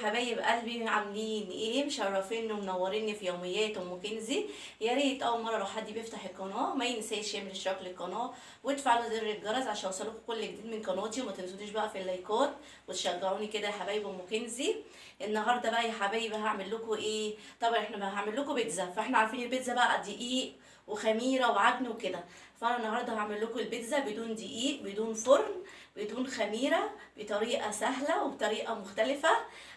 حبايب قلبي، عاملين ايه؟ مشرفيني ومنوريني في يوميات ام كنزي. يا ريت اول مره لو حد بيفتح القناه ما ينساش يعمل اشتراك للقناه وتفعلوا زر الجرس عشان يوصلكم كل جديد من قناتي. وما تنسونيش بقى في اللايكات وتشجعوني كده يا حبايب ام كنزي. النهارده بقى يا حبايبي هعمل لكم ايه؟ طبعا احنا بقى هعمل لكم بيتزا، فاحنا عارفين البيتزا بقى دقيق وخميره وعجن وكده. فانا النهارده هعمل لكم البيتزا بدون دقيق، بدون فرن، بدون خميره، بطريقه سهله وبطريقه مختلفه.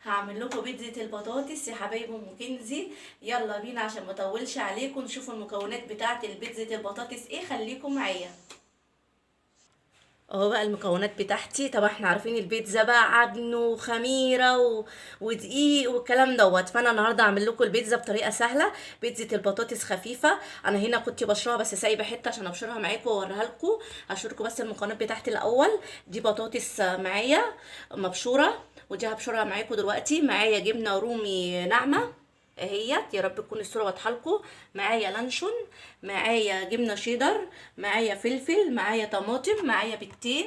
هعمل لكم بيتزا البطاطس يا حبايب ام كنزي. يلا بينا عشان ما اطولش عليكم نشوفوا المكونات بتاعه البيتزا البطاطس ايه. خليكم معايا. اهو بقى المكونات بتاعتي. طبعا احنا عارفين البيتزا بقى عجن وخميره ودقيق والكلام دوت. فانا النهارده هعمل لكم البيتزا بطريقه سهله، بيتزا البطاطس خفيفه. انا هنا كنت بشرها بس سايبه حته عشان ابشرها معاكم واوريها لكم. هشوركم بس المكونات بتاعتي الاول. دي بطاطس معايا مبشوره، ودي هبشرها معاكم دلوقتي. معايا جبنه رومي ناعمه اهيت، يا رب تكون الصوره واضحه لكم. معايا لانشون، معايا جبنه شيدر، معايا فلفل، معايا طماطم، معايا بيضتين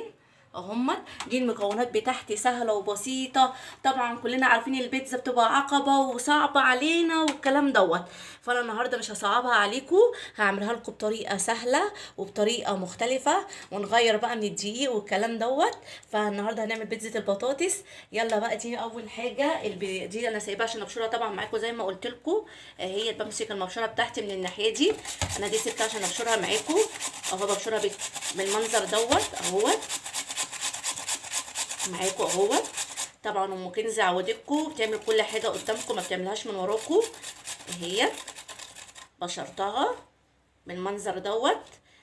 اهمت. دي المكونات بتاعتي سهله وبسيطه. طبعا كلنا عارفين البيتزا بتبقى عقبه وصعبه علينا والكلام دوت. فانا النهارده مش هصعبها عليكم، هعملها لكم بطريقه سهله وبطريقه مختلفه، ونغير بقى من الدقيق والكلام دوت. فالنهارده هنعمل بيتزا البطاطس. يلا بقى دي اول حاجه. دي انا سايباها عشان ابشرها طبعا معاكم زي ما قلت لكم. هي بمسك المبشره بتاعتي من الناحيه دي، انا دي سبتها عشان ابشرها معاكم. اهو ببشرها بالمنظر دوت اهوت معاكم اهوت. طبعا ام كنزي عودتكم بتعمل كل حاجه قدامكم، ما بتعملهاش من وراكم. اهي بشرتها بالمنظر دوت.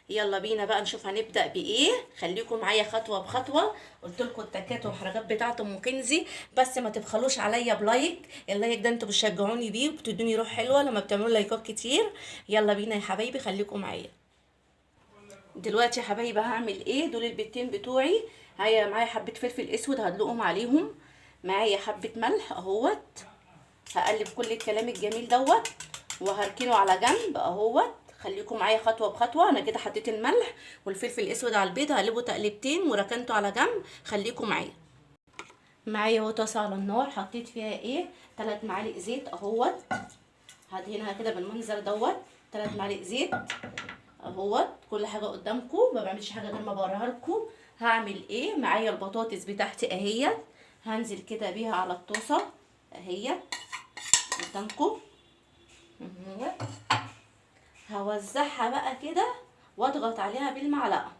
يلا بينا بقى نشوف هنبدا بايه. خليكم معايا خطوه بخطوه. قلت لكم التكات والحركات بتاعه ام كنزي، بس ما تبخلوش عليا بلايك. اللايك ده انتوا بتشجعوني بيه وبتدوني روح حلوه لما بتعملوا لايكات كتير. يلا بينا يا حبايبي، خليكم معايا. دلوقتي يا حبايبي هعمل ايه. دول البيضتين بتوعي. معايا حبه فلفل اسود هدلقهم عليهم، معايا حبه ملح اهوت. هقلب كل الكلام الجميل دوت وهركنه على جنب اهوت. خليكم معايا خطوه بخطوه. انا كده حطيت الملح والفلفل الاسود على البيض، هقلبه تقلبتين وركنته على جنب. خليكم معايا. معايا اهو طاسه على النار، حطيت فيها ايه 3 معالق زيت اهوت. هدهنها كده بالمنظر دوت. 3 معالق زيت اهوت. كل حاجه قدامكم، ما بعملش حاجه غير ما بوريها لكم. هعمل ايه. معايا البطاطس بتاعتي اهيت، هنزل كده بيها على الطاسه اهيت قدامكم. هوزعها بقى كده واضغط عليها بالمعلقه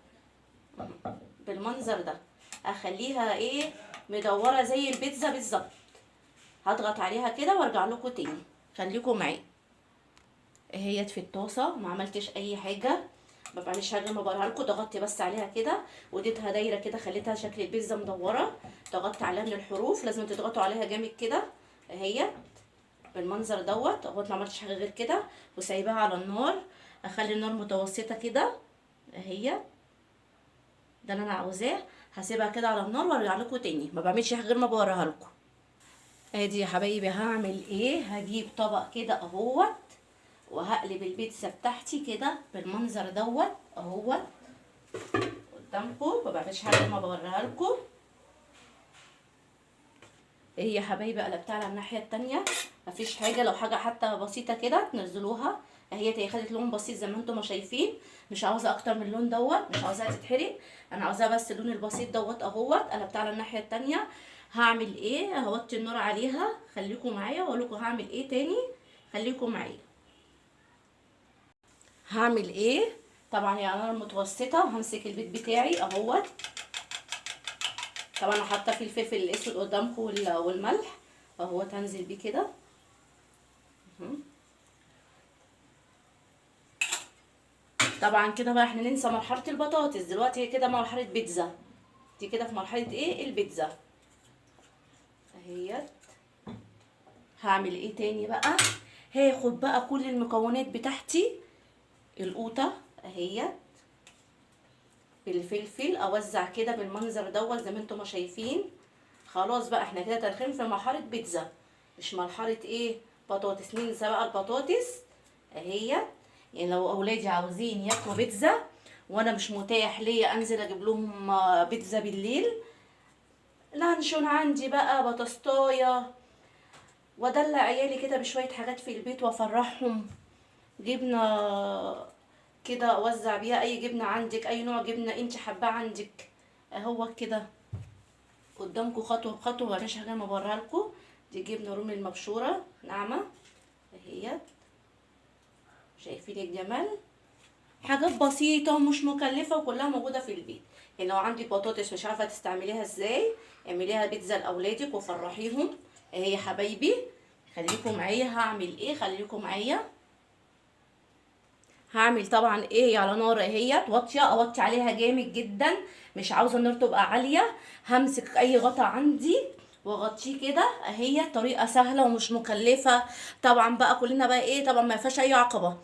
بالمنظر ده. اخليها ايه مدوره زي البيتزا بالظبط. هضغط عليها كده وارجع لكم تاني. خليكم معايا. اهيت في الطاسه، ما عملتش اي حاجه، ما بعملش حاجه، ما بوريها لكم. ضغطت بس عليها كده وديتها دايره كده، خليتها شكل البيتزا مدوره. ضغطت عليها من الحروف، لازم تضغطوا عليها جامد كده اهيت بالمنظر دوت اهوت. ما عملتش حاجه غير كده وسايباها على النار. اخلي النار متوسطه كده اهي، ده اللي انا عاوزاه. هسيبها كده على النار وارجع لكم تاني. ما بعملش حاجه غير ما بوريها لكم. ادي يا حبايبي هعمل ايه. هجيب طبق كده اهوت وهقلب البيتزا بتاعتي كده بالمنظر دوت اهوت قدامكم. ما بعملش حاجه غير ما بوريها لكم. ايه يا حبايبي قلبتها على الناحيه التانية. مفيش حاجه، لو حاجه حتى بسيطه كده تنزلوها اهي. خدت لون بسيط زي ما انتم ما شايفين. مش عاوزه اكتر من اللون دوت، مش عاوزاها تتحرق. انا عاوزاها بس اللون البسيط دوت اهوت. قلبتها على الناحيه التانية. هعمل ايه. هوطي النار عليها. خليكم معايا واقول لكم هعمل ايه تاني. خليكم معايا. هعمل ايه. طبعا هي على نار متوسطه، وهمسك البيض بتاعي اهوت. طبعا انا حاطه فيه الفلفل الاسود قدامكم والملح اهوت. هنزل بيه كده. طبعا كده بقى احنا ننسى مرحله البطاطس. دلوقتي هي كده مرحله بيتزا. دي كده في مرحله ايه البيتزا اهيت. هعمل ايه تاني بقى. هاخد بقى كل المكونات بتاعتي. القوطه اهيت بالفلفل، اوزع كده بالمنظر دوت زي ما انتم ما شايفين. خلاص بقى احنا كده داخلين في مرحله بيتزا، مش مرحله ايه بطاطس. ننسى بقى البطاطس اهيت. يعني لو اولادي عاوزين ياكلوا بيتزا وانا مش متاح ليا انزل اجيب لهم بيتزا بالليل، لانشون عندي بقى بطاطايه وادلع عيالي كده بشويه حاجات في البيت وافرحهم. جبنه كده اوزع بيها، اي جبنه عندك، اي نوع جبنه انت حباه عندك. اهو كده قدامكم خطوه بخطوه، مفيش حاجه ما بوريها لكم. دي جبنه رومي المبشوره ناعمه اهي، شايفين الجمال. حاجات بسيطه ومش مكلفه وكلها موجوده في البيت. يعني لو عندك بطاطس مش عارفه تستعمليها ازاي، اعمليها بيتزا لاولادك وفرحيهم اهي يا حبايبي. خليكم معايا هعمل ايه، خليكم معايا. هعمل طبعا ايه على نار اهيت واطيه، اوطي عليها جامد جدا، مش عاوزه النار تبقى عاليه. همسك اي غطا عندي واغطيه كده اهي، طريقه سهله ومش مكلفه. طبعا بقى كلنا بقى ايه، طبعا ما فيهاش اي عقبه.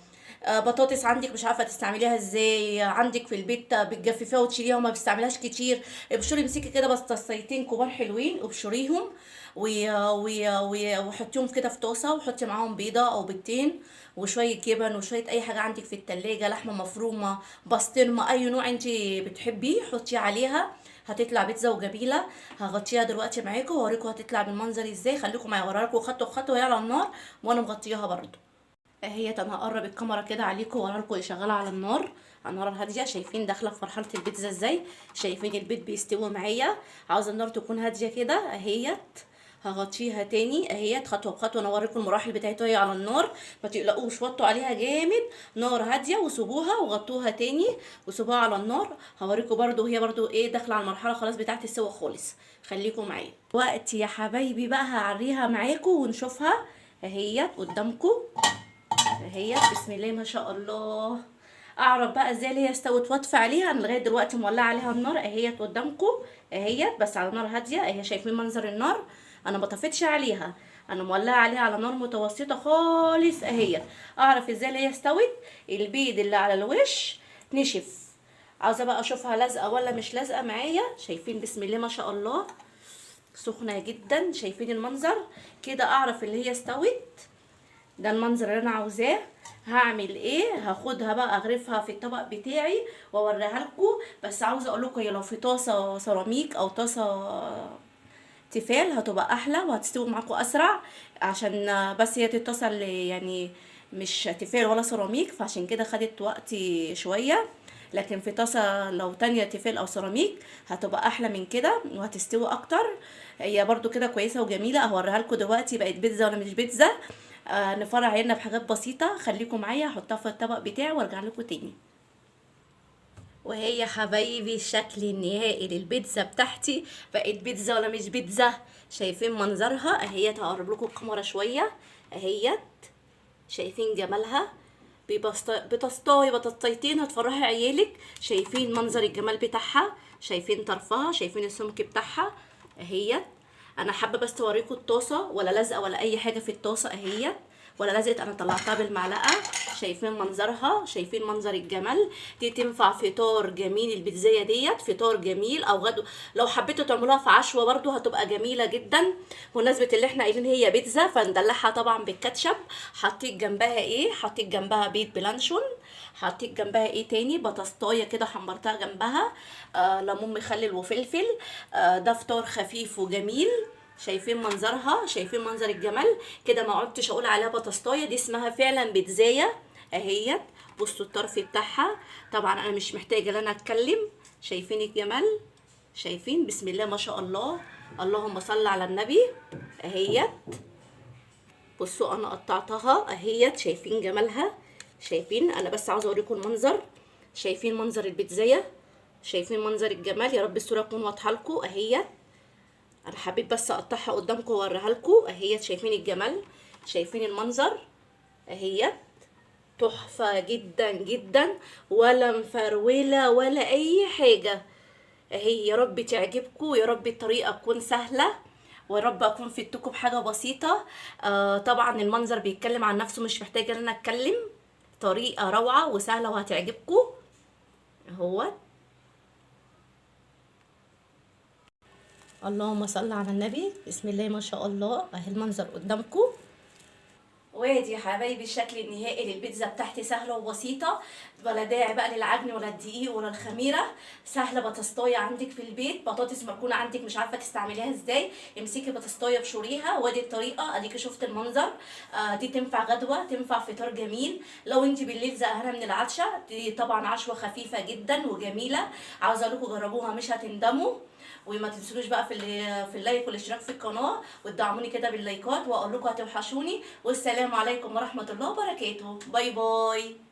بطاطس عندك مش عارفه تستعمليها ازاي، عندك في البيت بتجففيها وتشيليها وما بتستعملهاش كتير، ابشري امسكي كده بس تصيتين كبار حلوين ابشريهم وحطيهم كده في طاسه، وحطي معاهم بيضه او بيضتين وشويه جبن وشويه اي حاجه عندك في التلاجة، لحمه مفرومه، بسطرمه، اي نوع انت بتحبيه حطيه عليها، هتطلع بيتزا وجميله. هغطيها دلوقتي معاكم واوريكم هتطلع بالمنظر ازاي. خليكم معايا اوريكم خطوه بخطوه وهي على النار وانا مغطياها برضو اهي. انا هقرب الكاميرا كده عليكم واوريكم هي شغاله على النار، على النار الهاديه. شايفين داخله في مرحله البيتزا ازاي، شايفين البيض بيستوي معايا. عاوزه النار تكون هاديه كده اهيت. هغطيها تاني اهيت خطوه بخطوه، انا اوريكم المراحل بتاعتها وهي على النار. ما تقلقوش، وطوا عليها جامد، نار هاديه وسيبوها وغطوها تاني وسيبوها على النار. هوريكم برضو هي برضو ايه داخله على المرحله خلاص بتاعت السوا خالص. خليكم معايا وقت يا حبايبي بقى هعريها معاكم ونشوفها اهيت قدامكم اهي. بسم الله ما شاء الله. اعرف بقى ازاي اللي هي استوت واطفي عليها، انا لغايه دلوقتي مولعه عليها النار اهيت قدامكم اهيت، بس على نار هاديه اهي. شايفين منظر النار، انا ما طفيتش عليها، انا مولعه عليها على نار متوسطه خالص اهي. اعرف ازاي اللي هي استوت، البيض اللي على الوش نشف. عاوزه بقى اشوفها لازقه ولا مش لازقه معايا. شايفين بسم الله ما شاء الله، سخنه جدا. شايفين المنظر كده، اعرف اللي هي استوت. ده المنظر اللي انا عاوزاه. هعمل ايه، هاخدها بقى اغرفها في الطبق بتاعي واوريها لكم. بس عاوزه اقول لكم هي لو في طاسه سيراميك او طاسه تيفال هتبقى احلى وهتستوي معاكم اسرع، عشان بس هي تتصل يعني مش تيفال ولا سيراميك، فعشان كده خدت وقتي شويه. لكن في طاسه لو تانية تيفال او سيراميك هتبقى احلى من كده وهتستوي اكتر. هي برضو كده كويسه وجميله. هوريها لكم دلوقتي بقت بيتزا ولا مش بيتزا. نفرع عيننا بحاجات بسيطه. خليكم معايا، هحطها في الطبق بتاعي وارجع لكم تاني. وهي حبايبي الشكل النهائي للبيتزا بتاعتي، بقت بيتزا ولا مش بيتزا. شايفين منظرها اهيت، هقرب لكم الكاميرا شويه اهيت. شايفين جمالها، بتسطاي بطاطيتين هتفرحي عيالك. شايفين منظر الجمال بتاعها، شايفين طرفها، شايفين السمك بتاعها اهيت. انا حابه بس اوريكم الطاسه، ولا لازقه ولا اي حاجه في الطاسه اهيت، ولا لزقت، انا طلعتها بالمعلقه. شايفين منظرها، شايفين منظر الجمال. دي تنفع فطار جميل، البيتزايه ديت فطار جميل او غدو. لو حبيتوا تعملوها في عشوه برضو هتبقى جميله جدا. بمناسبه اللي احنا قايلين هي بيتزا فندلعها طبعا بالكاتشب. حطيت جنبها ايه، حطيت جنبها بيض بلانشون، حطيت جنبها ايه تاني، بطاطايه كده حمرتها جنبها، ليمون مخلل وفلفل. ده فطار خفيف وجميل. شايفين منظرها، شايفين منظر الجمال كده. ما عدتش اقول عليها بطاطايه، دي اسمها فعلا بيتزايه اهيت. بصوا الطرف بتاعها، طبعا انا مش محتاجه ان انا اتكلم. شايفين الجمال، شايفين بسم الله ما شاء الله. اللهم صل على النبي اهيت. بصوا انا قطعتها اهيت، شايفين جمالها. شايفين، انا بس عاوزه اوريكم المنظر. شايفين منظر البيتزايه، شايفين منظر الجمال. يا رب الصوره تكون واضحه لكم اهيت. انا حبيت بس اقطعها قدامكم واوريها لكم اهي. شايفين الجمال، شايفين المنظر اهي. تحفه جدا جدا، ولا مفروله ولا اي حاجه اهي. يا رب تعجبكم، يا رب الطريقه تكون سهله، ويا رب اكون فدتكم بحاجه بسيطه. طبعا المنظر بيتكلم عن نفسه، مش محتاجه ان انا اتكلم. طريقه روعه وسهله وهتعجبكم اهو. اللهم صل على النبي، بسم الله ما شاء الله. اهي المنظر قدامكم. وادي يا حبايبي الشكل النهائي للبيتزا بتاعتي، سهله وبسيطه، ولا داعي بقى للعجن ولا الدقيق ولا الخميره. سهله، بطاطسايه عندك في البيت، بطاطس مركونه عندك مش عارفه تستعمليها ازاي، امسكي بطاطسايه بشوريها، وادي الطريقه، اديكي شفت المنظر. دي تنفع غدوه، تنفع فطار جميل. لو انت بالليل زهقانه من العشاء، دي طبعا عشوه خفيفه جدا وجميله. عاوزه اقول لكم جربوها مش هتندموا. وما تنسونوش بقى في اللايك والاشتراك في القناه، وتدعموني كده باللايكات، واقول لكم هتوحشوني. والسلام عليكم ورحمه الله وبركاته. باي باي.